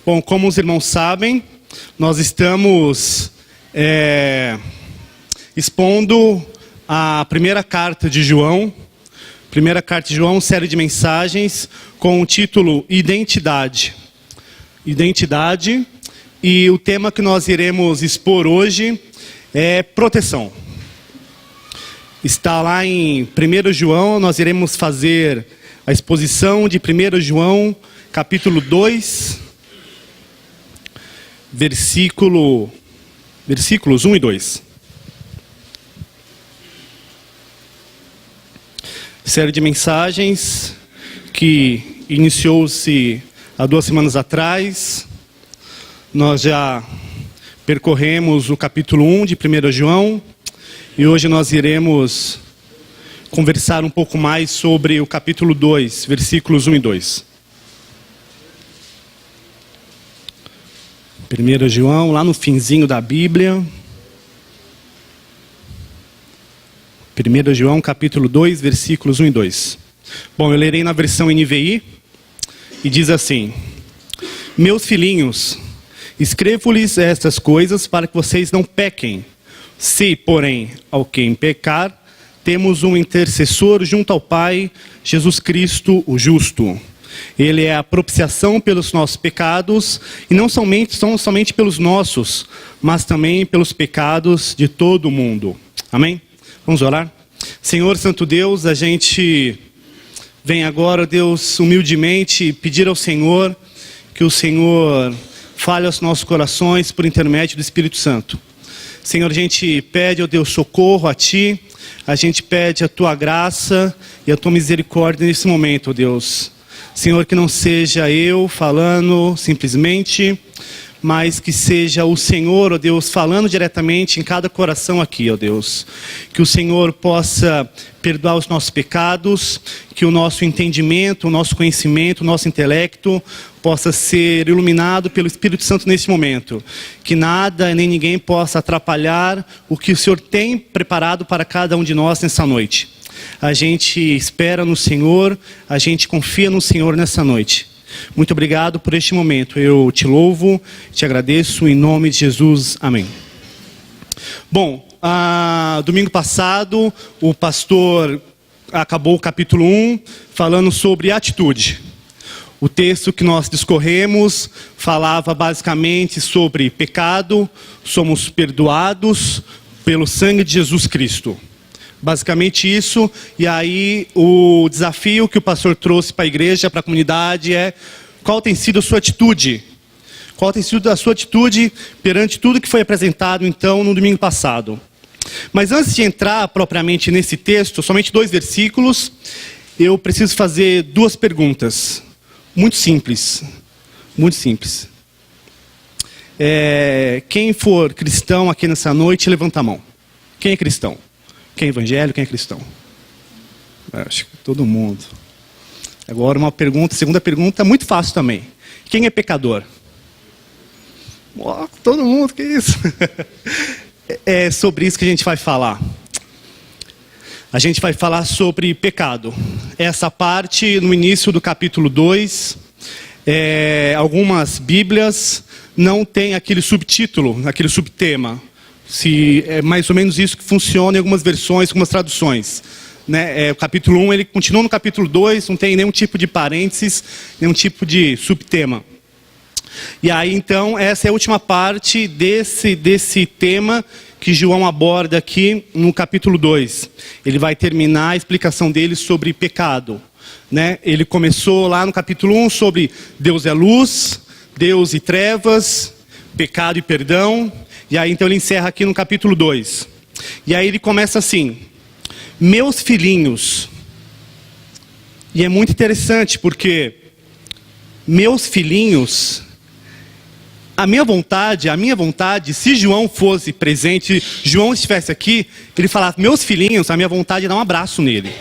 Bom, como os irmãos sabem, nós estamos expondo a primeira carta de João, série de mensagens com o título Identidade. Identidade, e o tema que nós iremos expor hoje é proteção. Está lá em 1 João, nós iremos fazer a exposição de 1 João, capítulo 2, versículos 1 e 2. Série de mensagens que iniciou-se há 2 semanas atrás. Nós já percorremos o capítulo 1 de 1 João e hoje nós iremos conversar um pouco mais sobre o capítulo 2, versículos 1 e 2. 1 João, lá no finzinho da Bíblia. 1 João, capítulo 2, versículos 1 e 2. Bom, eu lerei na versão NVI e diz assim: Meus filhinhos, escrevo-lhes estas coisas para que vocês não pequem. Se, porém, alguém pecar, temos um intercessor junto ao Pai, Jesus Cristo, o justo. Ele é a propiciação pelos nossos pecados, e não somente pelos nossos, mas também pelos pecados de todo o mundo. Amém? Vamos orar? Senhor Santo Deus, a gente vem agora, Deus, humildemente pedir ao Senhor que o Senhor fale aos nossos corações por intermédio do Espírito Santo. Senhor, a gente pede, ó Deus, socorro a Ti, a gente pede a Tua graça e a Tua misericórdia nesse momento, ó Deus. Senhor, que não seja eu falando simplesmente, mas que seja o Senhor, ó Deus, falando diretamente em cada coração aqui, ó Deus. Que o Senhor possa perdoar os nossos pecados, que o nosso entendimento, o nosso conhecimento, o nosso intelecto possa ser iluminado pelo Espírito Santo nesse momento. Que nada nem ninguém possa atrapalhar o que o Senhor tem preparado para cada um de nós nessa noite. A gente espera no Senhor, a gente confia no Senhor nessa noite. Muito obrigado por este momento. Eu te louvo, te agradeço em nome de Jesus. Amém. Bom, domingo passado o pastor acabou o capítulo 1 falando sobre atitude. O texto que nós discorremos falava basicamente sobre pecado, somos perdoados pelo sangue de Jesus Cristo. Basicamente isso, e aí o desafio que o pastor trouxe para a igreja, para a comunidade é: qual tem sido a sua atitude? Qual tem sido a sua atitude perante tudo que foi apresentado então no domingo passado? Mas antes de entrar propriamente nesse texto, somente 2 versículos, eu preciso fazer 2 perguntas. Muito simples. Muito simples. Quem for cristão aqui nessa noite, levanta a mão. Quem é cristão? Quem é evangélico, quem é cristão? Acho que todo mundo. Agora segunda pergunta, muito fácil também. Quem é pecador? Todo mundo, que isso? É sobre isso que a gente vai falar. A gente vai falar sobre pecado. Essa parte no início do capítulo 2, algumas bíblias não tem aquele subtítulo, aquele subtema. Se é mais ou menos isso que funciona em algumas versões, algumas traduções. Né? O capítulo 1, ele continua no capítulo 2, não tem nenhum tipo de parênteses, nenhum tipo de subtema. E aí, então, essa é a última parte desse tema que João aborda aqui no capítulo 2. Ele vai terminar a explicação dele sobre pecado. Né? Ele começou lá no capítulo 1 sobre Deus é luz, Deus e trevas, pecado e perdão. E aí, então, ele encerra aqui no capítulo 2. E aí ele começa assim: meus filhinhos. E é muito interessante porque meus filhinhos, a minha vontade, se João fosse presente, João estivesse aqui, ele falasse: meus filhinhos, a minha vontade é dar um abraço nele.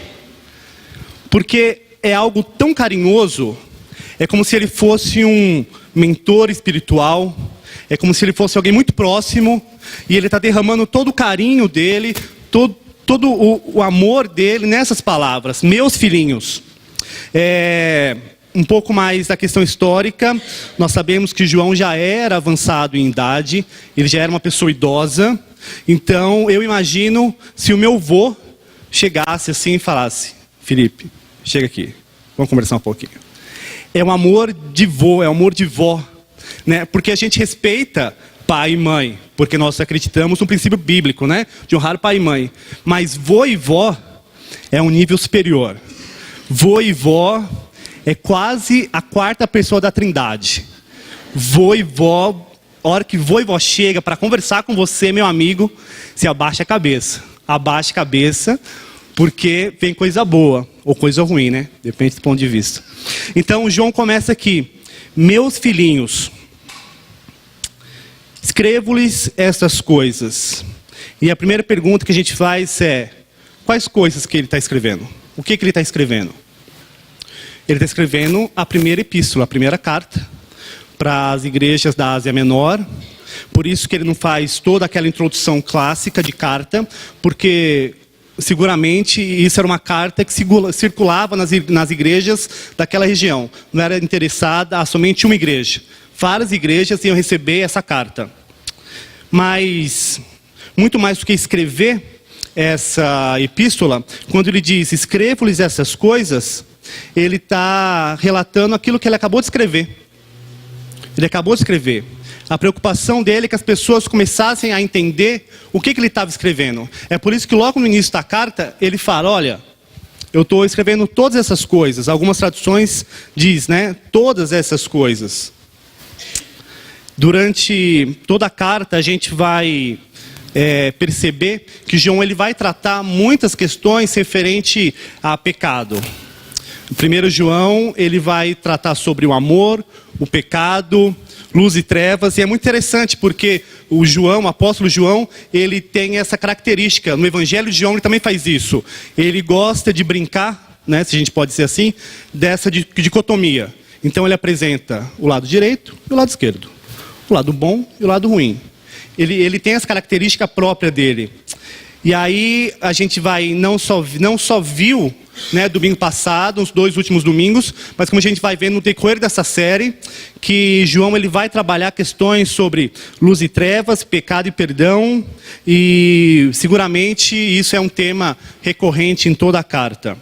Porque é algo tão carinhoso, é como se ele fosse um mentor espiritual, é como se ele fosse alguém muito próximo, e ele está derramando todo o carinho dele, todo o amor dele nessas palavras, meus filhinhos. um pouco mais da questão histórica. Nós sabemos que João já era avançado em idade, ele já era uma pessoa idosa. Então, eu imagino se o meu vô chegasse assim e falasse: Felipe, chega aqui, vamos conversar um pouquinho. É um amor de vô, é um amor de vó, né? Porque a gente respeita pai e mãe, porque nós acreditamos no princípio bíblico, né? De honrar pai e mãe. Mas vô e vó é um nível superior. Vô e vó é quase a quarta pessoa da Trindade. Vô e vó, a hora que vô e vó chega para conversar com você, meu amigo, você abaixa a cabeça. Abaixa a cabeça, porque vem coisa boa, ou coisa ruim, né? Depende do ponto de vista. Então, João começa aqui: meus filhinhos, escrevo-lhes estas coisas. E a primeira pergunta que a gente faz é: quais coisas que ele está escrevendo? O que ele está escrevendo? Ele está escrevendo a primeira epístola, a primeira carta, para as igrejas da Ásia Menor. Por isso que ele não faz toda aquela introdução clássica de carta, porque seguramente isso era uma carta que circulava nas igrejas daquela região. Não era interessada a somente uma igreja. Várias igrejas iam receber essa carta. Mas, muito mais do que escrever essa epístola, quando ele diz: escrevo-lhes essas coisas, ele está relatando aquilo que ele acabou de escrever. Ele acabou de escrever. A preocupação dele é que as pessoas começassem a entender o que ele estava escrevendo. É por isso que logo no início da carta, ele fala: olha, eu estou escrevendo todas essas coisas. Algumas traduções diz, né? Todas essas coisas. Durante toda a carta, a gente vai perceber que João ele vai tratar muitas questões referente a pecado. Primeiro João, ele vai tratar sobre o amor, o pecado, luz e trevas. E é muito interessante porque o João, o apóstolo João, ele tem essa característica. No Evangelho de João ele também faz isso. Ele gosta de brincar, né, se a gente pode dizer assim, dessa dicotomia. Então ele apresenta o lado direito e o lado esquerdo. O lado bom e o lado ruim. Ele tem essa característica própria dele. E aí a gente vai, não só viu, né, domingo passado, os 2 últimos domingos, mas como a gente vai ver no decorrer dessa série, que João ele vai trabalhar questões sobre luz e trevas, pecado e perdão, e seguramente isso é um tema recorrente em toda a carta.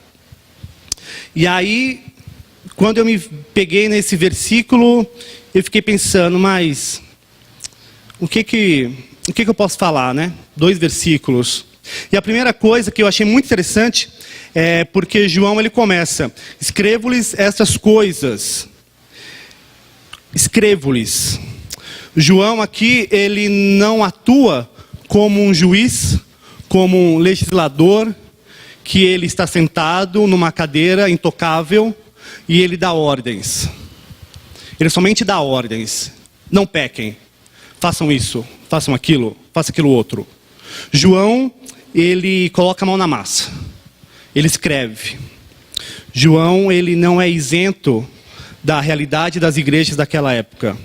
E aí, quando eu me peguei nesse versículo, eu fiquei pensando, mas o que eu posso falar, né? 2 versículos. E a primeira coisa que eu achei muito interessante é porque João ele começa: escrevo-lhes estas coisas. Escrevo-lhes. João aqui ele não atua como um juiz, como um legislador, que ele está sentado numa cadeira intocável e ele dá ordens. Ele somente dá ordens. Não pequem. Façam isso, façam aquilo, façam aquilo outro. João, ele coloca a mão na massa. Ele escreve. João, ele não é isento da realidade das igrejas daquela época.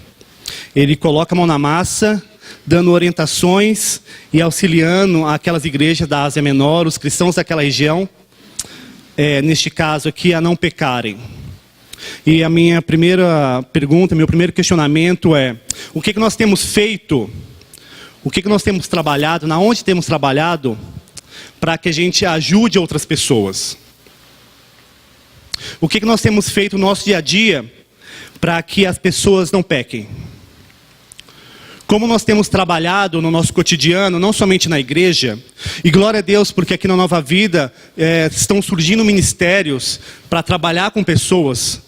Ele coloca a mão na massa, dando orientações e auxiliando aquelas igrejas da Ásia Menor, os cristãos daquela região, neste caso aqui, a não pecarem. E a minha primeira pergunta, meu primeiro questionamento é: o que nós temos feito, o que nós temos trabalhado, na onde temos trabalhado, para que a gente ajude outras pessoas? O que nós temos feito no nosso dia a dia, para que as pessoas não pequem? Como nós temos trabalhado no nosso cotidiano, não somente na igreja, e glória a Deus, porque aqui na Nova Vida estão surgindo ministérios para trabalhar com pessoas,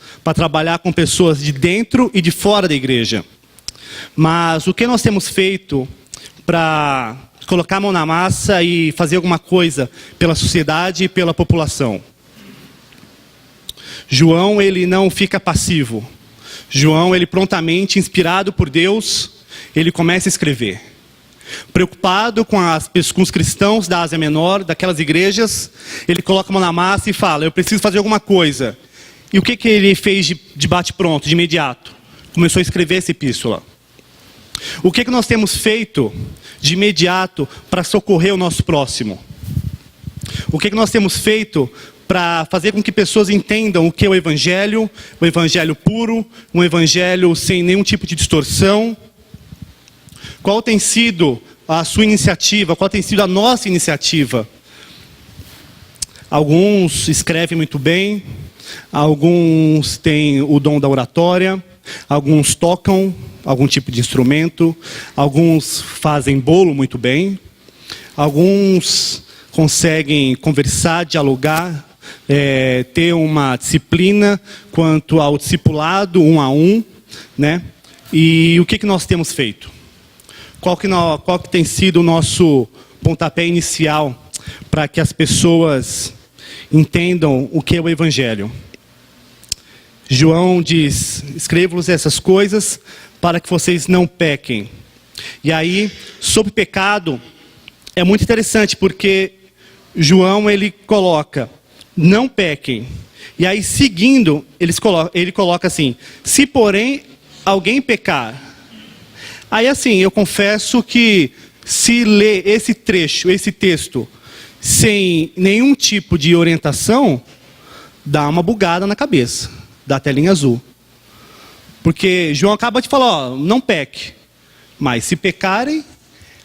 de dentro e de fora da igreja. Mas o que nós temos feito para colocar a mão na massa e fazer alguma coisa pela sociedade e pela população? João, ele não fica passivo. João, ele prontamente, inspirado por Deus, ele começa a escrever. Preocupado com os cristãos da Ásia Menor, daquelas igrejas, ele coloca a mão na massa e fala: eu preciso fazer alguma coisa. E o que ele fez de bate-pronto, de imediato? Começou a escrever essa epístola. O que nós temos feito de imediato para socorrer o nosso próximo? O que nós temos feito para fazer com que pessoas entendam o que é o evangelho puro, um evangelho sem nenhum tipo de distorção. Qual tem sido a sua iniciativa? Qual tem sido a nossa iniciativa? Alguns escrevem muito bem, alguns têm o dom da oratória, alguns tocam algum tipo de instrumento, alguns fazem bolo muito bem, alguns conseguem conversar, dialogar, ter uma disciplina quanto ao discipulado 1 a 1, né? E o que nós temos feito? Qual que tem sido o nosso pontapé inicial para que as pessoas entendam o que é o Evangelho? João diz: escrevo-vos essas coisas para que vocês não pequem. E aí, sobre pecado, é muito interessante, porque João ele coloca: não pequem. E aí, seguindo, ele coloca assim: se porém alguém pecar. Aí assim, eu confesso que se ler esse trecho, esse texto, sem nenhum tipo de orientação, dá uma bugada na cabeça, dá telinha azul. Porque João acaba de falar, ó, não peque. Mas se pecarem,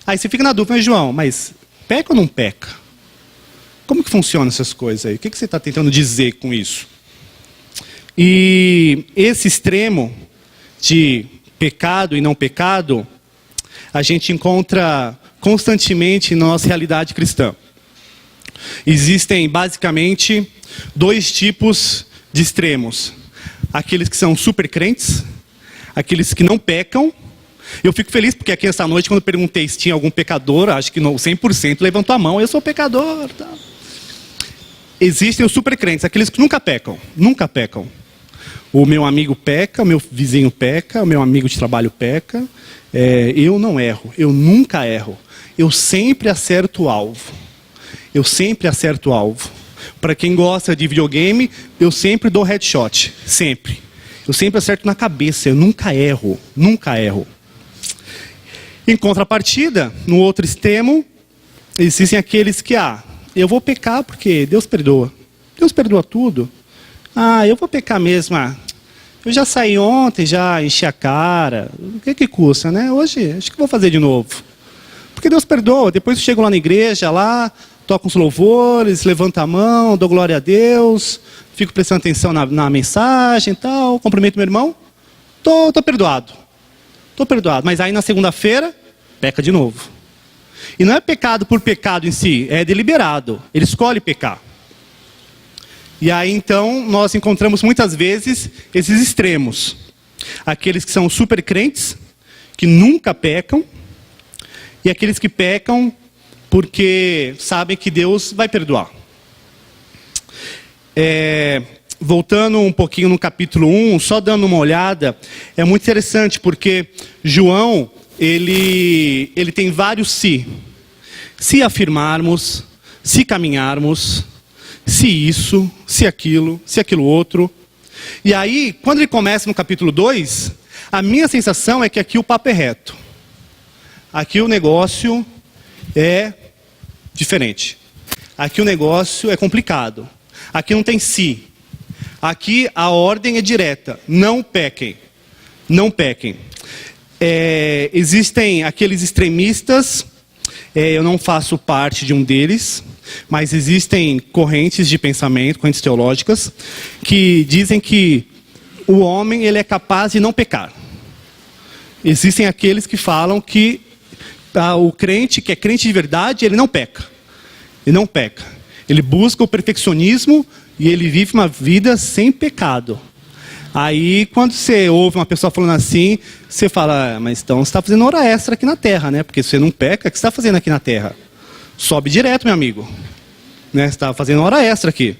aí você fica na dúvida, mas João, mas peca ou não peca? Como que funcionam essas coisas aí? O que você está tentando dizer com isso? E esse extremo de pecado e não pecado, a gente encontra constantemente na nossa realidade cristã. Existem basicamente 2 tipos de extremos. Aqueles que são super crentes, aqueles que não pecam. Eu fico feliz porque aqui essa noite, quando eu perguntei se tinha algum pecador, acho que 100% levantou a mão: eu sou pecador. Tá. Existem os super crentes, aqueles que nunca pecam, nunca pecam. O meu amigo peca, o meu vizinho peca, o meu amigo de trabalho peca. Eu não erro, eu nunca erro. Eu sempre acerto o alvo. Eu sempre acerto o alvo. Para quem gosta de videogame, eu sempre dou headshot, sempre. Eu sempre acerto na cabeça, eu nunca erro, nunca erro. Em contrapartida, no outro extremo, existem aqueles que, eu vou pecar porque Deus perdoa. Deus perdoa tudo. Eu vou pecar mesmo. Eu já saí ontem, já enchi a cara. O que custa, né? Hoje, acho que vou fazer de novo. Porque Deus perdoa. Depois eu chego lá na igreja, toco uns louvores, levanto a mão, dou glória a Deus, fico prestando atenção na mensagem e tal, cumprimento meu irmão. Tô perdoado. Tô perdoado. Mas aí na segunda-feira, peca de novo. E não é pecado por pecado em si, é deliberado. Ele escolhe pecar. E aí, então, nós encontramos muitas vezes esses extremos. Aqueles que são super crentes, que nunca pecam, e aqueles que pecam porque sabem que Deus vai perdoar. Voltando um pouquinho no capítulo 1, só dando uma olhada, é muito interessante, porque João, ele tem vários se. Se afirmarmos, se caminharmos, se isso, se aquilo outro. E aí, quando ele começa no capítulo 2, a minha sensação é que aqui o papo é reto. Aqui o negócio é diferente. Aqui o negócio é complicado. Aqui não tem si. Aqui a ordem é direta. Não pequem. Não pequem. Existem aqueles extremistas, eu não faço parte de um deles, mas existem correntes de pensamento, correntes teológicas, que dizem que o homem ele é capaz de não pecar. Existem aqueles que falam que o crente, que é crente de verdade, ele não peca. Ele não peca. Ele busca o perfeccionismo e ele vive uma vida sem pecado. Aí, quando você ouve uma pessoa falando assim, você fala, mas então você está fazendo hora extra aqui na terra, né? Porque se você não peca, o que você está fazendo aqui na terra? Sobe direto, meu amigo. Né? Você está fazendo hora extra aqui.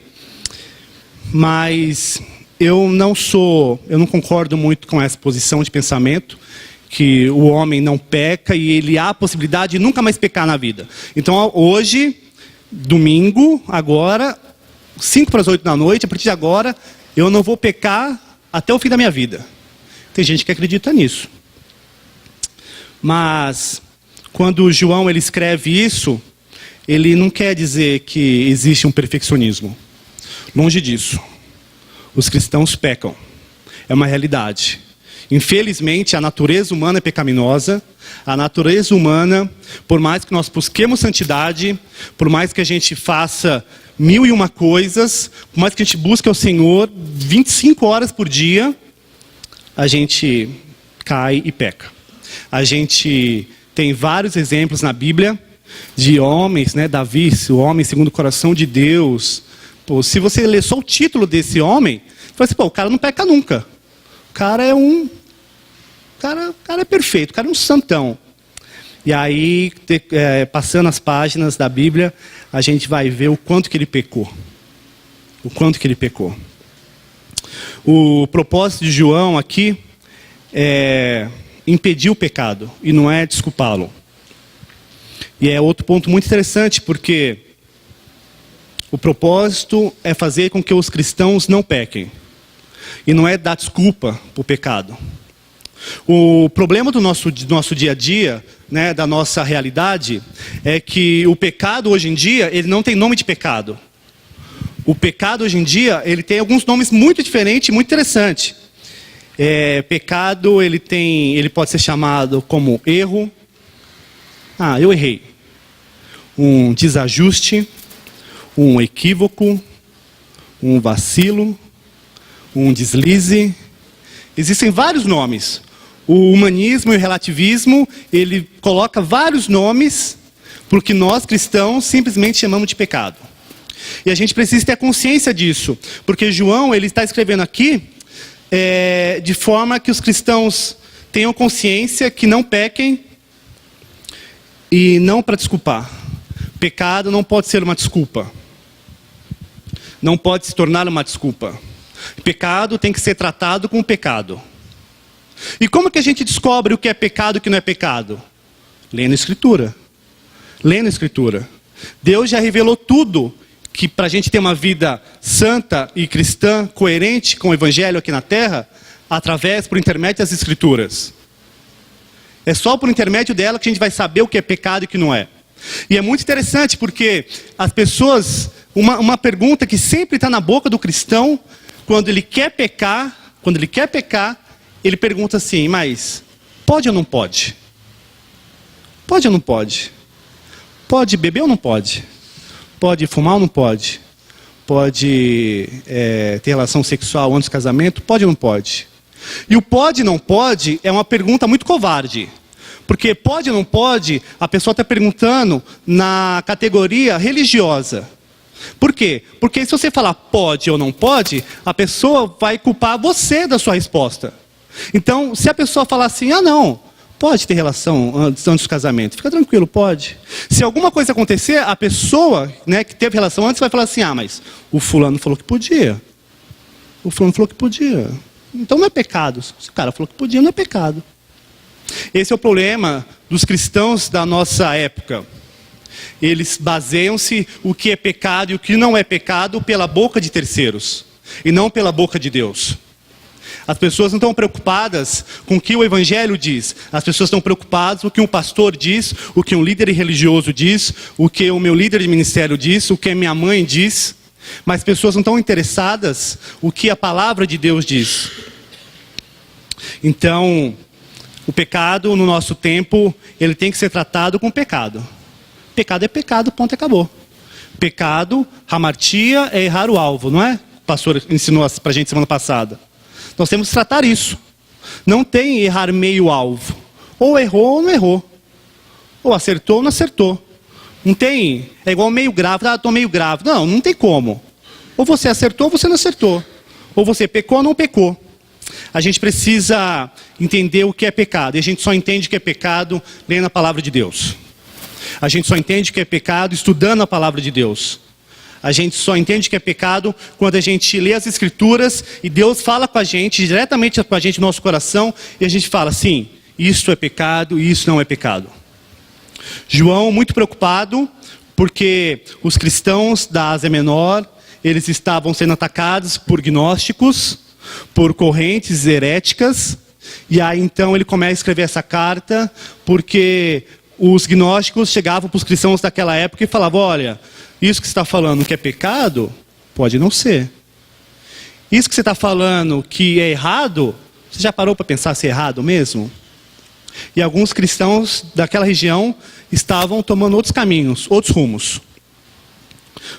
Mas eu não concordo muito com essa posição de pensamento, que o homem não peca e ele há a possibilidade de nunca mais pecar na vida. Então, hoje, domingo, agora, 7:55 da noite, a partir de agora, eu não vou pecar até o fim da minha vida. Tem gente que acredita nisso. Mas, quando João ele escreve isso, ele não quer dizer que existe um perfeccionismo. Longe disso. Os cristãos pecam. É uma realidade. Infelizmente, a natureza humana é pecaminosa. A natureza humana, por mais que nós busquemos santidade, por mais que a gente faça 1001 coisas, por mais que a gente busque ao Senhor 25 horas por dia, a gente cai e peca. A gente tem vários exemplos na Bíblia de homens, né? Davi, o homem segundo o coração de Deus. Pô, se você ler só o título desse homem, você fala assim, pô, o cara não peca nunca. O cara é um... O cara é perfeito, o cara é um santão. E aí, passando as páginas da Bíblia, a gente vai ver o quanto que ele pecou. O quanto que ele pecou. O propósito de João aqui é impedir o pecado e não é desculpá-lo. E é outro ponto muito interessante, porque o propósito é fazer com que os cristãos não pequem. E não é dar desculpa para o pecado. O problema do nosso dia a dia, né, da nossa realidade, é que o pecado hoje em dia, ele não tem nome de pecado. O pecado hoje em dia, ele tem alguns nomes muito diferentes e muito interessantes. Pecado, ele pode ser chamado como erro. Ah, eu errei. Um desajuste, um equívoco, um vacilo, um deslize. Existem vários nomes. O humanismo e o relativismo, ele coloca vários nomes porque nós cristãos simplesmente chamamos de pecado. E a gente precisa ter consciência disso, porque João ele está escrevendo aqui de forma que os cristãos tenham consciência que não pequem e não para desculpar. Pecado não pode ser uma desculpa. Não pode se tornar uma desculpa. Pecado tem que ser tratado como pecado. E como que a gente descobre o que é pecado e o que não é pecado? Lendo a Escritura. Lendo a Escritura. Deus já revelou tudo que para a gente ter uma vida santa e cristã, coerente com o Evangelho aqui na Terra, por intermédio das Escrituras. É só por intermédio dela que a gente vai saber o que é pecado e o que não é. E é muito interessante porque as pessoas, uma pergunta que sempre está na boca do cristão, quando ele quer pecar, ele pergunta assim, mas pode ou não pode? Pode ou não pode? Pode beber ou não pode? Pode fumar ou não pode? Pode ter relação sexual antes do casamento? Pode ou não pode? E o pode ou não pode é uma pergunta muito covarde. Porque pode ou não pode, a pessoa está perguntando na categoria religiosa. Por quê? Porque se você falar pode ou não pode, a pessoa vai culpar você da sua resposta. Então, se a pessoa falar assim, não, pode ter relação antes do casamento, fica tranquilo, pode. Se alguma coisa acontecer, a pessoa, né, que teve relação antes vai falar assim, mas o fulano falou que podia. O fulano falou que podia. Então não é pecado. Se o cara falou que podia, não é pecado. Esse é o problema dos cristãos da nossa época. Eles baseiam-se o que é pecado e o que não é pecado pela boca de terceiros e não pela boca de Deus. As pessoas não estão preocupadas com o que o Evangelho diz. As pessoas estão preocupadas com o que um pastor diz, o que um líder religioso diz, o que o meu líder de ministério diz, o que a minha mãe diz. Mas as pessoas não estão interessadas no que a palavra de Deus diz. Então, o pecado no nosso tempo, ele tem que ser tratado como pecado. Pecado é pecado, ponto, acabou. Pecado, hamartia, é errar o alvo, não é? O pastor ensinou para a gente semana passada. Nós temos que tratar isso. Não tem errar meio alvo. Ou errou ou não errou. Ou acertou ou não acertou. Não tem, é igual meio grávido, estou meio grávido. Não, não tem como. Ou você acertou ou você não acertou. Ou você pecou ou não pecou. A gente precisa entender o que é pecado. E a gente só entende que é pecado lendo a palavra de Deus. A gente só entende que é pecado estudando a palavra de Deus. A gente só entende que é pecado quando a gente lê as Escrituras e Deus fala com a gente, diretamente com a gente no nosso coração, e a gente fala assim, isso é pecado e isso não é pecado. João, muito preocupado, porque os cristãos da Ásia Menor, eles estavam sendo atacados por gnósticos, por correntes heréticas, e aí então ele começa a escrever essa carta, porque os gnósticos chegavam para os cristãos daquela época e falavam, olha, isso que você está falando que é pecado, Pode não ser. Isso que você está falando que é errado, você já parou para pensar se é errado mesmo? E alguns cristãos daquela região estavam tomando outros caminhos, outros rumos.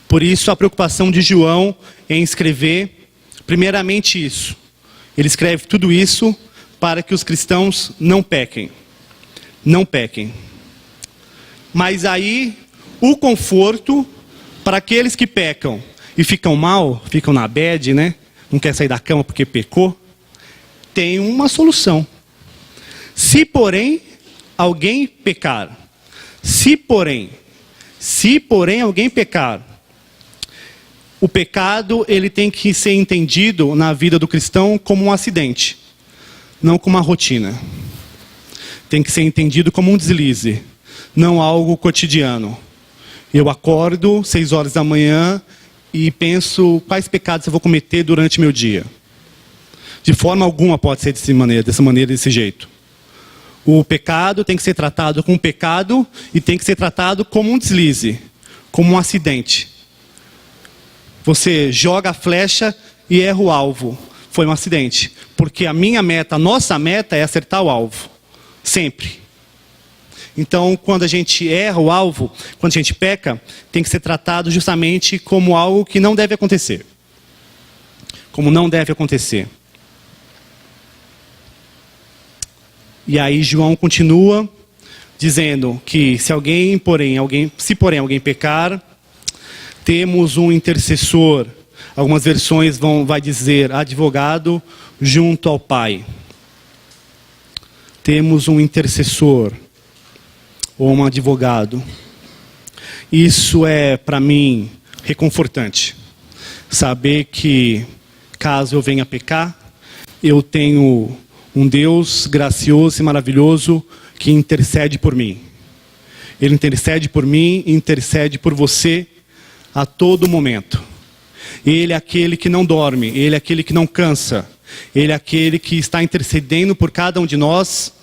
Por isso a preocupação de João em escrever, primeiramente isso. Ele escreve tudo isso para que os cristãos não pequem. Não pequem. Mas aí, o conforto para aqueles que pecam e ficam mal, ficam na bad, né? Não quer sair da cama porque pecou, tem uma solução. Se porém alguém pecar, se porém alguém pecar, o pecado ele tem que ser entendido na vida do cristão como um acidente, não como uma rotina. Tem que ser entendido como um deslize, não algo cotidiano. Eu acordo 6 horas da manhã e penso quais pecados eu vou cometer durante meu dia. De forma alguma pode ser dessa maneira, desse jeito. O pecado tem que ser tratado como um pecado e tem que ser tratado como um deslize, como um acidente. Você joga a flecha e erra o alvo. Foi um acidente. Porque a minha meta, a nossa meta é acertar o alvo. Sempre. Então, quando a gente erra o alvo, quando a gente peca, tem que ser tratado justamente como algo que não deve acontecer. Como não deve acontecer. E aí João continua dizendo que se porém alguém pecar, temos um intercessor. Algumas versões vai dizer advogado junto ao Pai. Temos um intercessor ou um advogado. Isso é para mim reconfortante. Saber que caso eu venha pecar, eu tenho um Deus gracioso e maravilhoso que intercede por mim. Ele intercede por mim e intercede por você a todo momento. Ele é aquele que não dorme, ele é aquele que não cansa, ele é aquele que está intercedendo por cada um de nós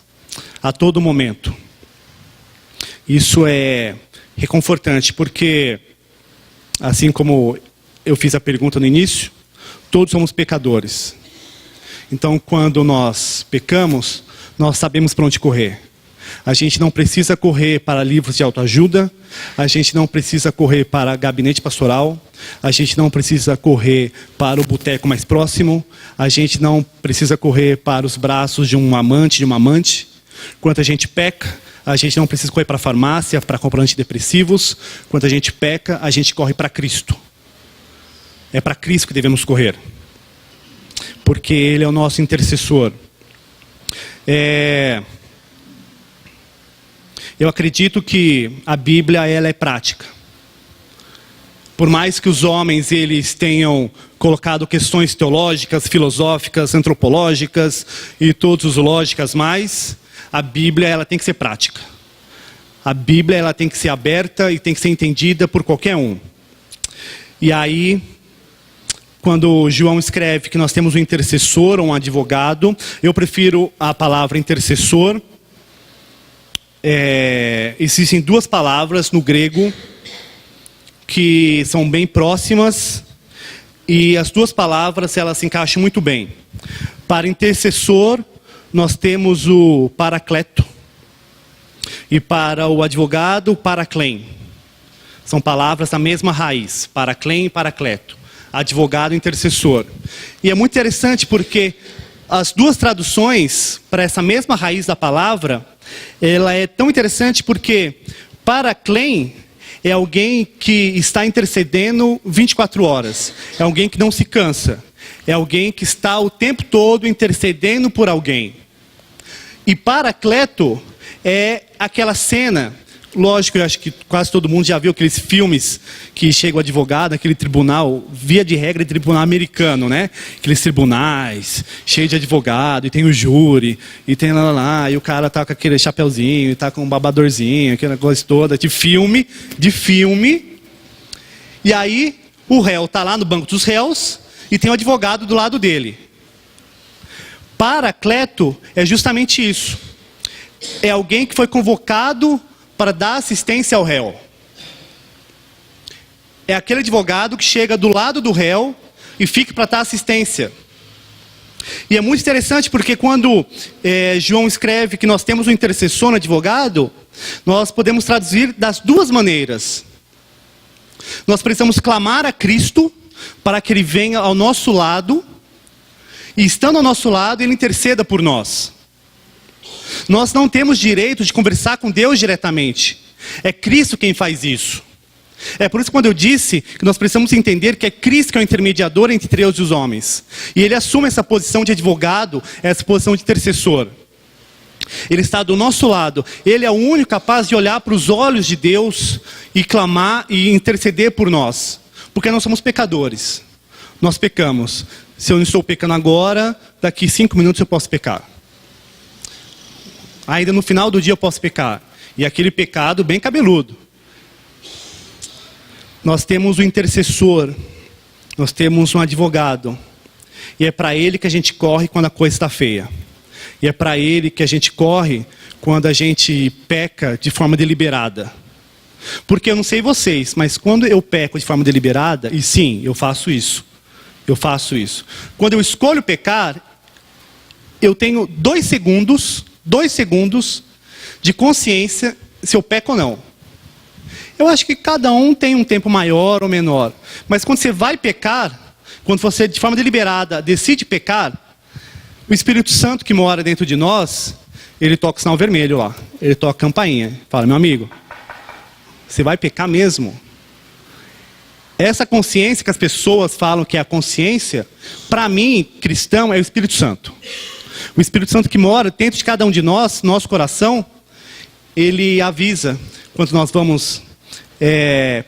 a todo momento. Isso é reconfortante, porque, assim como eu fiz a pergunta no início, todos somos pecadores. Então, quando nós pecamos, nós sabemos para onde correr. A gente não precisa correr para livros de autoajuda, a gente não precisa correr para gabinete pastoral, a gente não precisa correr para o boteco mais próximo, a gente não precisa correr para os braços de um amante, de uma amante. Quando a gente peca, a gente não precisa correr para a farmácia para comprar antidepressivos. Quando a gente peca, a gente corre para Cristo. É para Cristo que devemos correr. Porque Ele é o nosso intercessor. Eu acredito que a Bíblia ela é prática. Por mais que os homens eles tenham colocado questões teológicas, filosóficas, antropológicas e todas as lógicas mais, a Bíblia ela tem que ser prática. A Bíblia ela tem que ser aberta e tem que ser entendida por qualquer um. E aí, quando João escreve que nós temos um intercessor ou um advogado, eu prefiro a palavra intercessor. Existem 2 palavras no grego que são bem próximas e as 2 palavras elas se encaixam muito bem. Para intercessor nós temos o paracleto e para o advogado o paraclém. São palavras da mesma raiz, paraclém e paracleto. Advogado e intercessor. E é muito interessante porque as 2 traduções para essa mesma raiz da palavra, ela é tão interessante porque paraclém é alguém que está intercedendo 24 horas. É alguém que não se cansa. É alguém que está o tempo todo intercedendo por alguém. E paracleto é aquela cena. Lógico, eu acho que quase todo mundo já viu aqueles filmes que chega o advogado, aquele tribunal, via de regra, tribunal americano, né? Aqueles tribunais, cheio de advogado, e tem o júri, e tem lá, e o cara tá com aquele chapeuzinho, e tá com um babadorzinho, aquela coisa toda, de filme. E aí, o réu tá lá no banco dos réus, e tem o advogado do lado dele. Paracleto é justamente isso. É alguém que foi convocado para dar assistência ao réu. é aquele advogado que chega do lado do réu e fica para dar assistência. E é muito interessante porque quando João escreve que nós temos um intercessor no advogado, nós podemos traduzir das duas maneiras. Nós precisamos clamar a Cristo para que Ele venha ao nosso lado, e estando ao nosso lado, Ele interceda por nós. Nós não temos direito de conversar com Deus diretamente. É Cristo quem faz isso. É por isso que quando eu disse que nós precisamos entender que é Cristo que é o intermediador entre Deus e os homens. E Ele assume essa posição de advogado, essa posição de intercessor. Ele está do nosso lado. Ele é o único capaz de olhar para os olhos de Deus e clamar e interceder por nós. Porque nós somos pecadores. Nós pecamos. Se eu não estou pecando agora, daqui 5 minutos eu posso pecar. Ainda no final do dia eu posso pecar. E aquele pecado bem cabeludo. Nós temos um intercessor. Nós temos um advogado. E é para ele que a gente corre quando a coisa está feia. E é para ele que a gente corre quando a gente peca de forma deliberada. Porque eu não sei vocês, mas quando eu peco de forma deliberada, e sim, eu faço isso. Eu faço isso. Quando eu escolho pecar, eu tenho 2 segundos de consciência se eu peco ou não. Eu acho que cada um tem um tempo maior ou menor. Mas quando você vai pecar, quando você de forma deliberada decide pecar, o Espírito Santo que mora dentro de nós, ele toca o sinal vermelho lá. Ele toca a campainha. Fala, meu amigo, você vai pecar mesmo? Essa consciência que as pessoas falam que é a consciência, para mim, cristão, é o Espírito Santo. O Espírito Santo que mora dentro de cada um de nós, nosso coração, ele avisa quando nós vamos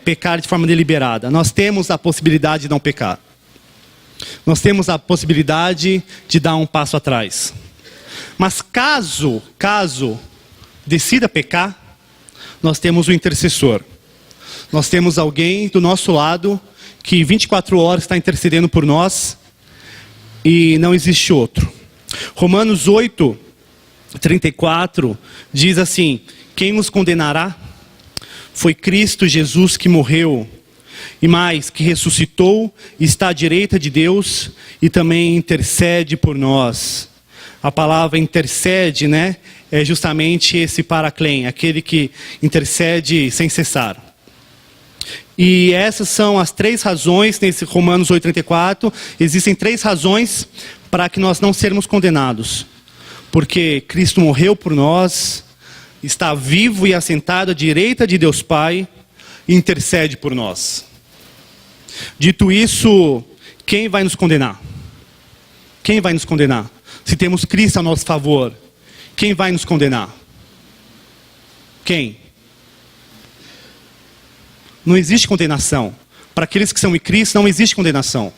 pecar de forma deliberada. Nós temos a possibilidade de não pecar. Nós temos a possibilidade de dar um passo atrás. Mas caso decida pecar, nós temos o intercessor. Nós temos alguém do nosso lado que 24 horas está intercedendo por nós e não existe outro. Romanos 8, 34 diz assim: quem nos condenará? Foi Cristo Jesus que morreu, e mais, que ressuscitou, está à direita de Deus e também intercede por nós. A palavra intercede, né, é justamente esse paraclém, aquele que intercede sem cessar. E essas são as 3 razões, nesse Romanos 8,34, existem 3 razões para que nós não sermos condenados. Porque Cristo morreu por nós, está vivo e assentado à direita de Deus Pai, e intercede por nós. Dito isso, quem vai nos condenar? Quem vai nos condenar? Se temos Cristo a nosso favor, quem vai nos condenar? Quem? Não existe condenação. Para aqueles que são em Cristo, não existe condenação.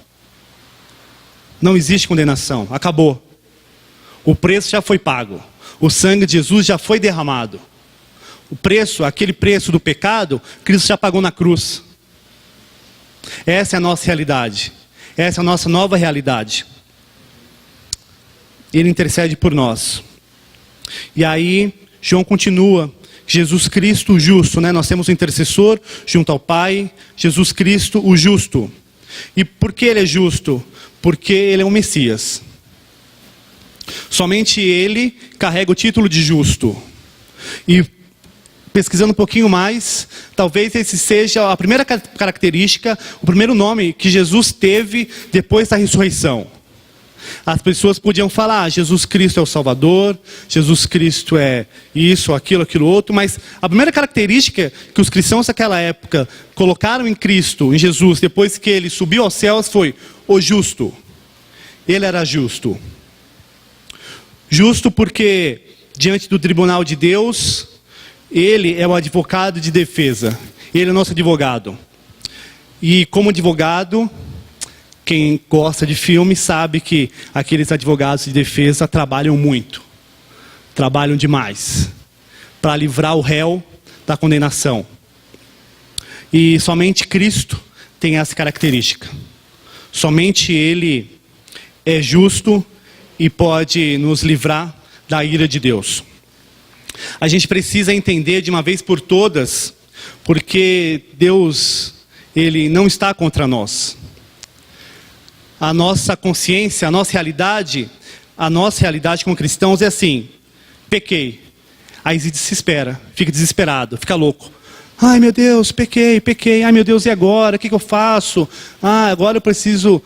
Não existe condenação. Acabou. O preço já foi pago. O sangue de Jesus já foi derramado. O preço, aquele preço do pecado, Cristo já pagou na cruz. Essa é a nossa realidade. Essa é a nossa nova realidade. Ele intercede por nós. E aí, João continua. Jesus Cristo, o justo, né? Nós temos o intercessor junto ao Pai. Jesus Cristo, o justo. E por que ele é justo? Porque ele é o Messias. Somente ele carrega o título de justo. E pesquisando um pouquinho mais, talvez esse seja a primeira característica, o primeiro nome que Jesus teve depois da ressurreição. As pessoas podiam falar, Jesus Cristo é o Salvador, Jesus Cristo é isso, aquilo outro, mas a primeira característica que os cristãos daquela época colocaram em Cristo, em Jesus, depois que ele subiu aos céus, foi o justo. Ele era justo. Justo porque, diante do tribunal de Deus, ele é o advogado de defesa. Ele é o nosso advogado. E como advogado, quem gosta de filme sabe que aqueles advogados de defesa trabalham muito. Trabalham demais. Para livrar o réu da condenação. E somente Cristo tem essa característica. Somente Ele é justo e pode nos livrar da ira de Deus. A gente precisa entender de uma vez por todas, porque Deus, ele não está contra nós. A nossa consciência, a nossa realidade como cristãos é assim: pequei. Aí se desespera, fica desesperado, fica louco. Ai meu Deus, pequei. Ai meu Deus, e agora? O que eu faço? Agora eu preciso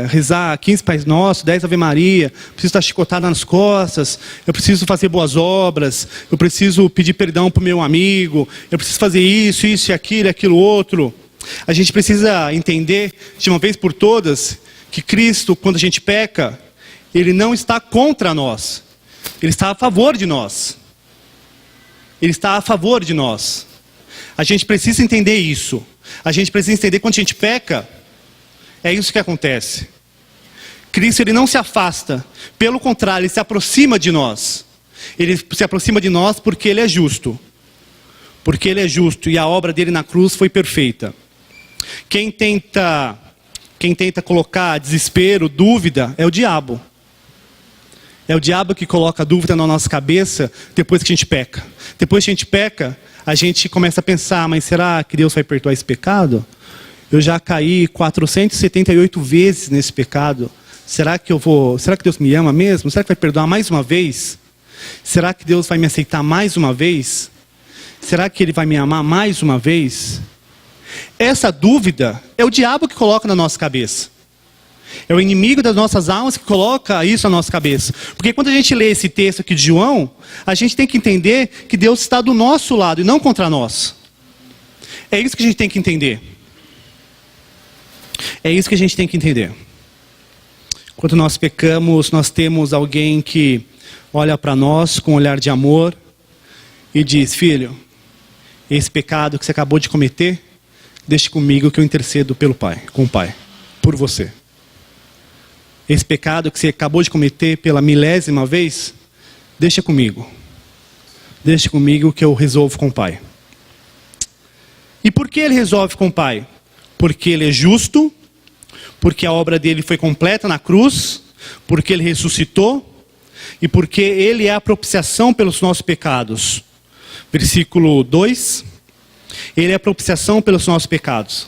rezar 15 Pais Nossos, 10 Ave Maria, preciso estar chicotada nas costas, eu preciso fazer boas obras, eu preciso pedir perdão para o meu amigo, eu preciso fazer isso e aquilo outro. A gente precisa entender, de uma vez por todas, que Cristo, quando a gente peca, Ele não está contra nós, Ele está a favor de nós. Ele está a favor de nós. A gente precisa entender isso. A gente precisa entender que quando a gente peca, é isso que acontece. Cristo, Ele não se afasta. Pelo contrário, Ele se aproxima de nós. Ele se aproxima de nós porque Ele é justo. Porque Ele é justo e a obra dele na cruz foi perfeita. Quem tenta colocar desespero, dúvida, é o diabo. É o diabo que coloca dúvida na nossa cabeça depois que a gente peca. Depois que a gente peca, a gente começa a pensar, mas será que Deus vai perdoar esse pecado? Eu já caí 478 vezes nesse pecado. Será que Deus me ama mesmo? Será que vai perdoar mais uma vez? Será que Deus vai me aceitar mais uma vez? Será que Ele vai me amar mais uma vez? Essa dúvida é o diabo que coloca na nossa cabeça. É o inimigo das nossas almas que coloca isso na nossa cabeça. Porque quando a gente lê esse texto aqui de João, a gente tem que entender que Deus está do nosso lado e não contra nós. É isso que a gente tem que entender. É isso que a gente tem que entender. Quando nós pecamos, nós temos alguém que olha para nós com um olhar de amor e diz: filho, esse pecado que você acabou de cometer, deixe comigo que eu intercedo com o Pai, por você. Esse pecado que você acabou de cometer pela 1000ª vez, deixa comigo. Deixa comigo que eu resolvo com o Pai. E por que Ele resolve com o Pai? Porque Ele é justo, porque a obra dele foi completa na cruz, porque Ele ressuscitou e porque Ele é a propiciação pelos nossos pecados. Versículo 2. Ele é a propiciação pelos nossos pecados.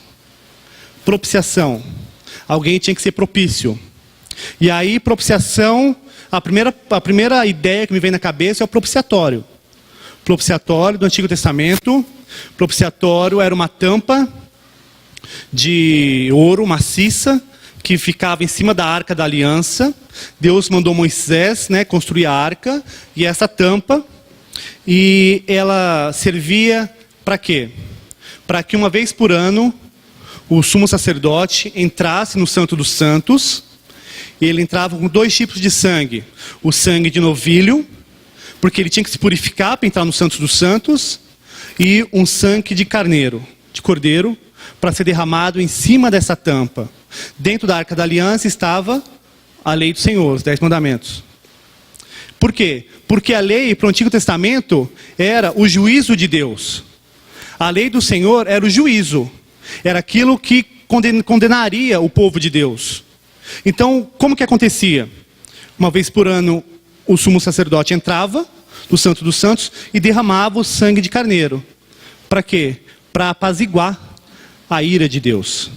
Propiciação. Alguém tinha que ser propício. E aí, propiciação, a primeira ideia que me vem na cabeça é o propiciatório. Propiciatório do Antigo Testamento. Propiciatório era uma tampa de ouro maciça que ficava em cima da Arca da Aliança. Deus mandou Moisés, construir a arca, e essa tampa, e ela servia para quê? Para que uma vez por ano o sumo sacerdote entrasse no Santo dos Santos. Ele entrava com 2 tipos de sangue: o sangue de novilho, porque ele tinha que se purificar para entrar no Santo dos Santos, e um sangue de carneiro, de cordeiro, para ser derramado em cima dessa tampa. Dentro da Arca da Aliança estava a lei do Senhor, os 10 mandamentos. Por quê? Porque a lei para o Antigo Testamento era o juízo de Deus. A lei do Senhor era o juízo. Era aquilo que condenaria o povo de Deus. Então, como que acontecia? Uma vez por ano, o sumo sacerdote entrava no Santo dos Santos e derramava o sangue de carneiro. Para quê? Para apaziguar a ira de Deus.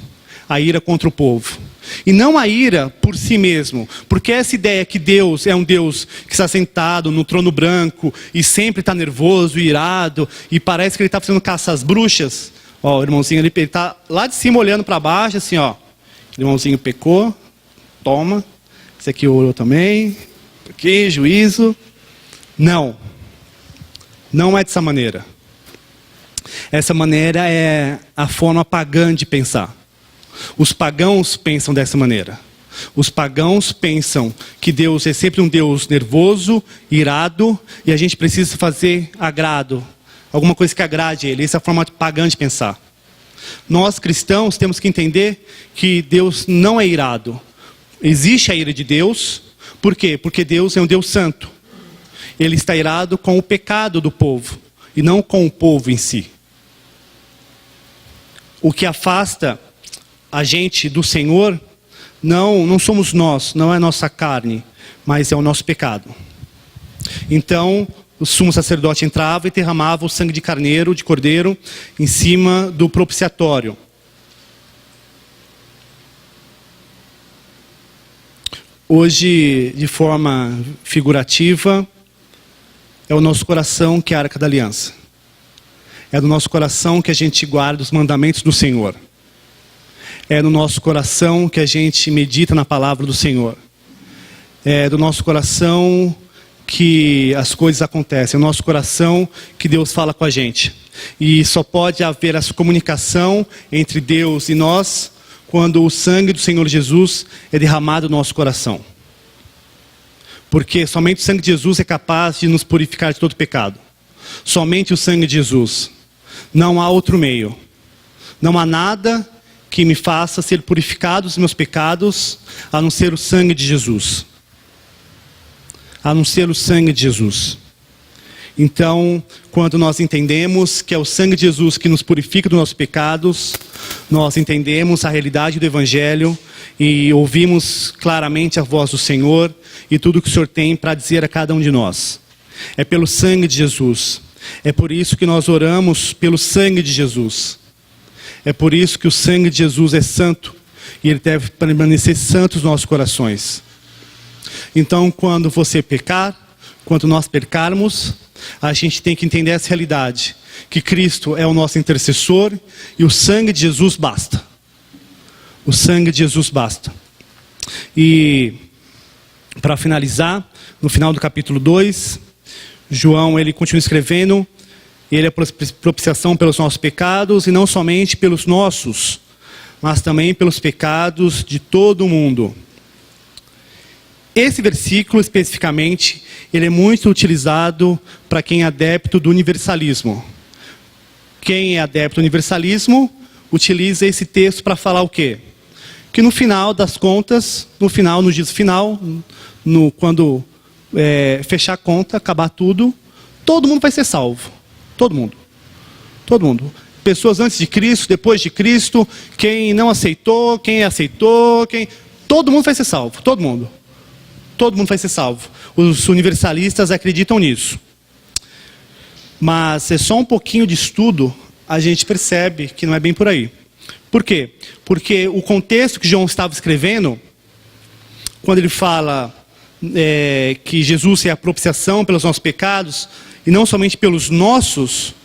A ira contra o povo. E não a ira por si mesmo. Porque essa ideia que Deus é um Deus que está sentado no trono branco e sempre está nervoso, irado, e parece que Ele está fazendo caça às bruxas. Ó, o irmãozinho ali, ele está lá de cima olhando para baixo, assim, ó. O irmãozinho pecou, toma. Esse aqui orou também. Aqui, juízo. Não. Não é dessa maneira. Essa maneira é a forma pagã de pensar. Os pagãos pensam dessa maneira. Os pagãos pensam que Deus é sempre um Deus nervoso, irado, e a gente precisa fazer agrado. Alguma coisa que agrade Ele. Essa é a forma pagã de pensar. Nós cristãos temos que entender que Deus não é irado. Existe a ira de Deus. Por quê? Porque Deus é um Deus santo. Ele está irado com o pecado do povo e não com o povo em si. O que afasta a gente do Senhor não somos nós, não é a nossa carne, mas é o nosso pecado. Então, o sumo sacerdote entrava e derramava o sangue de carneiro, de cordeiro, em cima do propiciatório. Hoje, de forma figurativa, é o nosso coração que é a Arca da Aliança. É do nosso coração que a gente guarda os mandamentos do Senhor. É no nosso coração que a gente medita na palavra do Senhor. É do nosso coração que as coisas acontecem. É no nosso coração que Deus fala com a gente. E só pode haver essa comunicação entre Deus e nós quando o sangue do Senhor Jesus é derramado no nosso coração. Porque somente o sangue de Jesus é capaz de nos purificar de todo pecado. Somente o sangue de Jesus. Não há outro meio. Não há nada que me faça ser purificado dos meus pecados, a não ser o sangue de Jesus. A não ser o sangue de Jesus. Então, quando nós entendemos que é o sangue de Jesus que nos purifica dos nossos pecados, nós entendemos a realidade do Evangelho e ouvimos claramente a voz do Senhor e tudo que o Senhor tem para dizer a cada um de nós. É pelo sangue de Jesus. É por isso que nós oramos pelo sangue de Jesus. É por isso que o sangue de Jesus é santo e ele deve permanecer santo nos nossos corações. Então, quando você pecar, quando nós pecarmos, a gente tem que entender essa realidade, que Cristo é o nosso intercessor e o sangue de Jesus basta. O sangue de Jesus basta. E, para finalizar, no final do capítulo 2, João ele continua escrevendo, ele é propiciação pelos nossos pecados, e não somente pelos nossos, mas também pelos pecados de todo o mundo. Esse versículo, especificamente, ele é muito utilizado para quem é adepto do universalismo. Quem é adepto do universalismo, utiliza esse texto para falar o quê? Que no final das contas, no juízo final, quando fechar a conta, acabar tudo, todo mundo vai ser salvo. Todo mundo. Todo mundo. Pessoas antes de Cristo, depois de Cristo, quem não aceitou, quem aceitou, todo mundo vai ser salvo. Todo mundo. Todo mundo vai ser salvo. Os universalistas acreditam nisso. Mas é só um pouquinho de estudo, a gente percebe que não é bem por aí. Por quê? Porque o contexto que João estava escrevendo, quando ele fala que Jesus é a propiciação pelos nossos pecados, e não somente pelos nossos,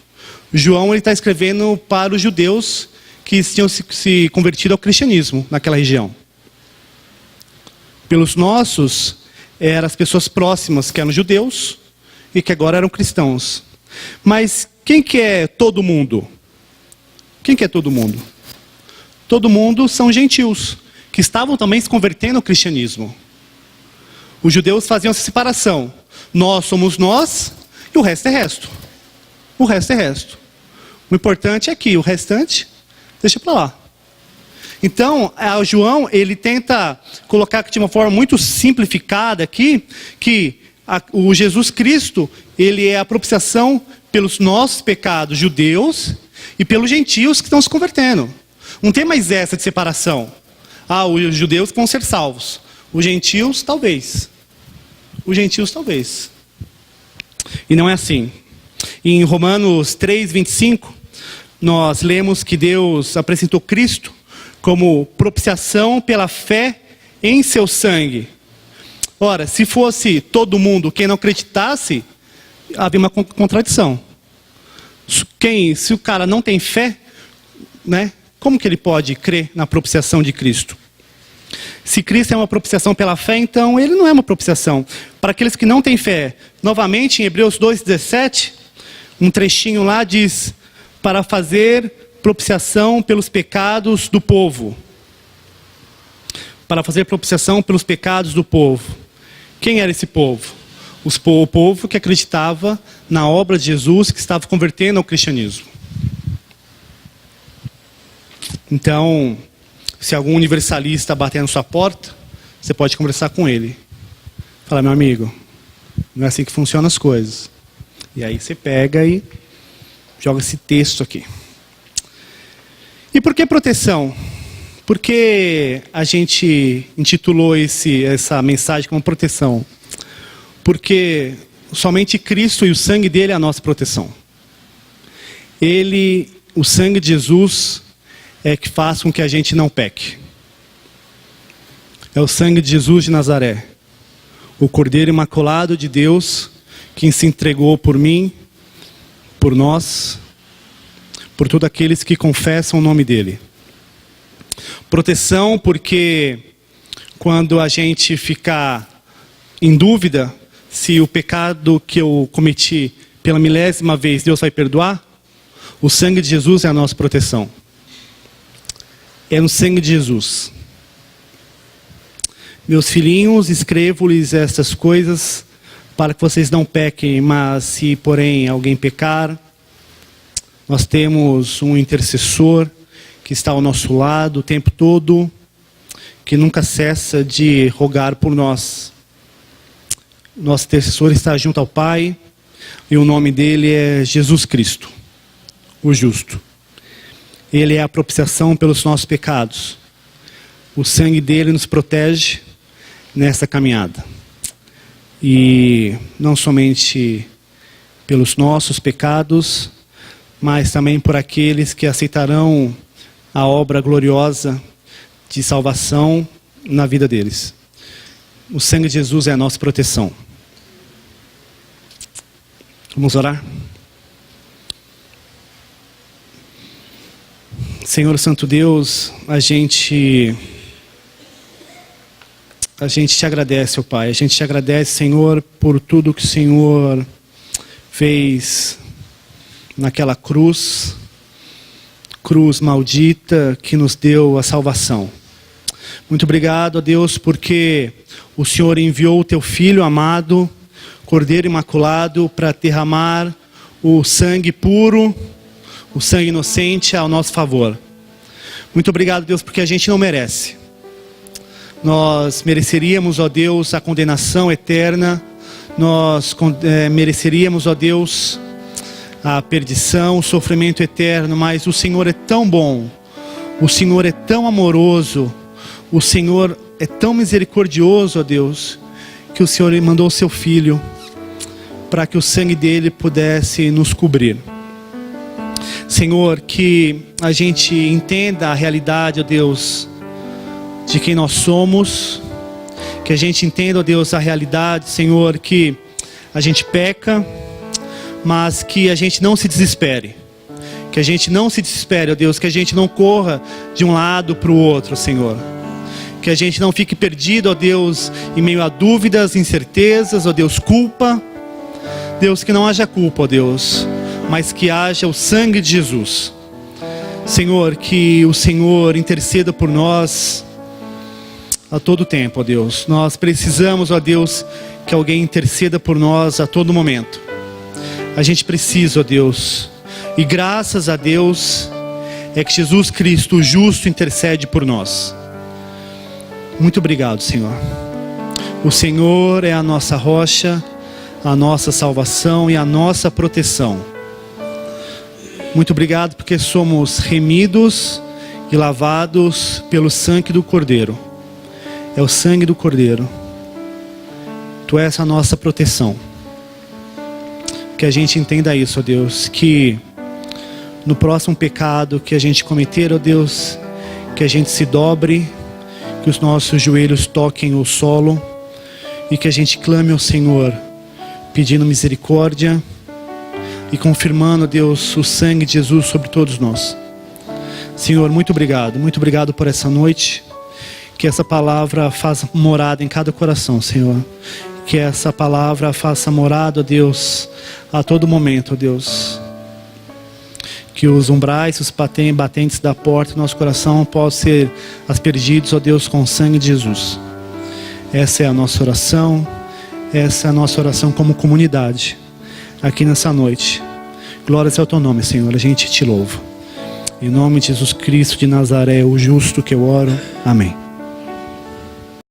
João está escrevendo para os judeus que tinham se convertido ao cristianismo naquela região. Pelos nossos, eram as pessoas próximas que eram judeus e que agora eram cristãos. Mas quem que é todo mundo? Quem que é todo mundo? Todo mundo são gentios, que estavam também se convertendo ao cristianismo. Os judeus faziam essa separação. Nós somos nós e o resto é resto. O resto é resto. O importante é que o restante, deixa para lá. Então, João, ele tenta colocar de uma forma muito simplificada aqui, que o Jesus Cristo, ele é a propiciação pelos nossos pecados judeus e pelos gentios que estão se convertendo. Não tem mais essa de separação. Os judeus vão ser salvos. Os gentios, talvez. Os gentios, talvez. E não é assim. Em Romanos 3, 25, nós lemos que Deus apresentou Cristo como propiciação pela fé em seu sangue. Ora, se fosse todo mundo quem não acreditasse, havia uma contradição. Se o cara não tem fé, né, como que ele pode crer na propiciação de Cristo? Se Cristo é uma propiciação pela fé, então ele não é uma propiciação. Para aqueles que não têm fé, novamente em Hebreus 2,17, um trechinho lá diz, para fazer propiciação pelos pecados do povo. Para fazer propiciação pelos pecados do povo. Quem era esse povo? O povo que acreditava na obra de Jesus, que estava convertendo ao cristianismo. Então, se algum universalista bater na sua porta, você pode conversar com ele. Fala, meu amigo, não é assim que funcionam as coisas. E aí você pega e joga esse texto aqui. E por que proteção? Por que a gente intitulou essa mensagem como proteção? Porque somente Cristo e o sangue dele é a nossa proteção. O sangue de Jesus é que faz com que a gente não peque. É o sangue de Jesus de Nazaré, o Cordeiro Imaculado de Deus, que se entregou por mim, por nós, por todos aqueles que confessam o nome dele. Proteção, porque quando a gente ficar em dúvida se o pecado que eu cometi pela 1000ª vez Deus vai perdoar, o sangue de Jesus é a nossa proteção. É no sangue de Jesus. Meus filhinhos, escrevo-lhes estas coisas para que vocês não pequem, mas se porém alguém pecar, nós temos um intercessor que está ao nosso lado o tempo todo, que nunca cessa de rogar por nós. Nosso intercessor está junto ao Pai, e o nome dele é Jesus Cristo, o justo. Ele é a propiciação pelos nossos pecados. O sangue dele nos protege nessa caminhada. E não somente pelos nossos pecados, mas também por aqueles que aceitarão a obra gloriosa de salvação na vida deles. O sangue de Jesus é a nossa proteção. Vamos orar? Senhor Santo Deus, a gente te agradece, ó Pai. A gente te agradece, Senhor, por tudo que o Senhor fez naquela cruz maldita que nos deu a salvação. Muito obrigado, ó Deus, porque o Senhor enviou o teu Filho amado, Cordeiro Imaculado, para derramar o sangue puro, o sangue inocente ao nosso favor. Muito obrigado, Deus, porque a gente não merece. Nós mereceríamos, ó Deus, a condenação eterna. Nós mereceríamos, ó Deus, a perdição, o sofrimento eterno. Mas o Senhor é tão bom, o Senhor é tão amoroso, o Senhor é tão misericordioso, ó Deus, que o Senhor mandou o seu Filho para que o sangue dele pudesse nos cobrir. Senhor, que a gente entenda a realidade, ó Deus, de quem nós somos, que a gente entenda, ó Deus, a realidade, Senhor, que a gente peca, mas que a gente não se desespere. Que a gente não se desespere, ó Deus, que a gente não corra de um lado para o outro, Senhor. Que a gente não fique perdido, ó Deus, em meio a dúvidas, incertezas, ó Deus, culpa. Deus, que não haja culpa, ó Deus, mas que haja o sangue de Jesus. Senhor, que o Senhor interceda por nós a todo tempo, ó Deus. Nós precisamos, ó Deus, que alguém interceda por nós a todo momento. A gente precisa, ó Deus. E graças a Deus é que Jesus Cristo, o justo, intercede por nós. Muito obrigado, Senhor. O Senhor é a nossa rocha, a nossa salvação e a nossa proteção. Muito obrigado porque somos remidos e lavados pelo sangue do Cordeiro. É o sangue do Cordeiro. Tu és a nossa proteção. Que a gente entenda isso, ó Deus, que no próximo pecado que a gente cometer, ó Deus, que a gente se dobre, que os nossos joelhos toquem o solo e que a gente clame ao Senhor, pedindo misericórdia e confirmando, Deus, o sangue de Jesus sobre todos nós. Senhor, muito obrigado por essa noite. Que essa palavra faça morada em cada coração, Senhor. Que essa palavra faça morada, ó Deus, a todo momento, ó Deus. Que os umbrais, os batentes da porta do nosso coração possam ser aspergidos, ó Deus, com o sangue de Jesus. Essa é a nossa oração. Essa é a nossa oração como comunidade, aqui nessa noite. Glórias ao teu nome, Senhor, a gente te louva. Em nome de Jesus Cristo de Nazaré, o justo que eu oro. Amém.